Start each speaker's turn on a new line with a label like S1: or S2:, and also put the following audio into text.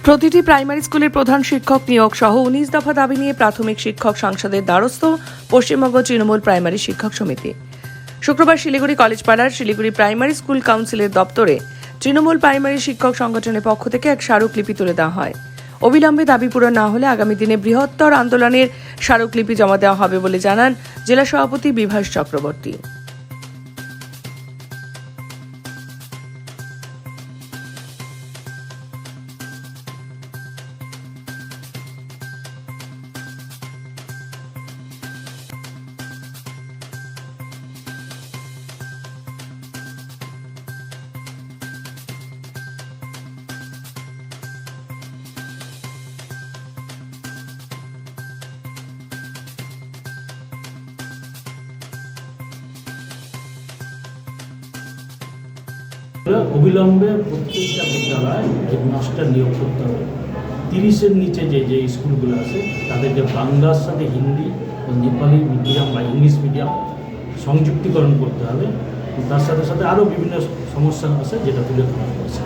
S1: প্রতিটি প্রাইমারি স্কুলের প্রধান শিক্ষক নিয়োগ সহ 19 দফা দাবি নিয়ে প্রাথমিক শিক্ষক সংসদের দ্বারস্থ পশ্চিমবঙ্গ তৃণমূল প্রাইমারি শিক্ষক সমিতি। শুক্রবার শিলিগুড়ি কলেজপাড়ার শিলিগুড়ি প্রাইমারি স্কুল কাউন্সিলের দপ্তরে তৃণমূল প্রাইমারি শিক্ষক সংগঠনের পক্ষ থেকে এক স্মারকলিপি তুলে দেওয়া হয়। অবিলম্বে দাবি পূরণ না হলে আগামী দিনে বৃহত্তর আন্দোলনের স্মারকলিপি জমা দেওয়া হবে বলে জানান জেলা সভাপতি বিভাস চক্রবর্তী।
S2: অবিলম্বে প্রত্যেকটা বিদ্যালয় হেডমাস্টার নিয়োগ করতে হবে। 30-এর নিচে যে স্কুলগুলো আছে তাদেরকে বাংলার সাথে হিন্দি ও নেপালি মিডিয়াম বা ইংলিশ মিডিয়াম সংযুক্তিকরণ করতে হবে। তার সাথে সাথে আরও বিভিন্ন সমস্যা আছে যেটা তুলে ধরা হয়েছে।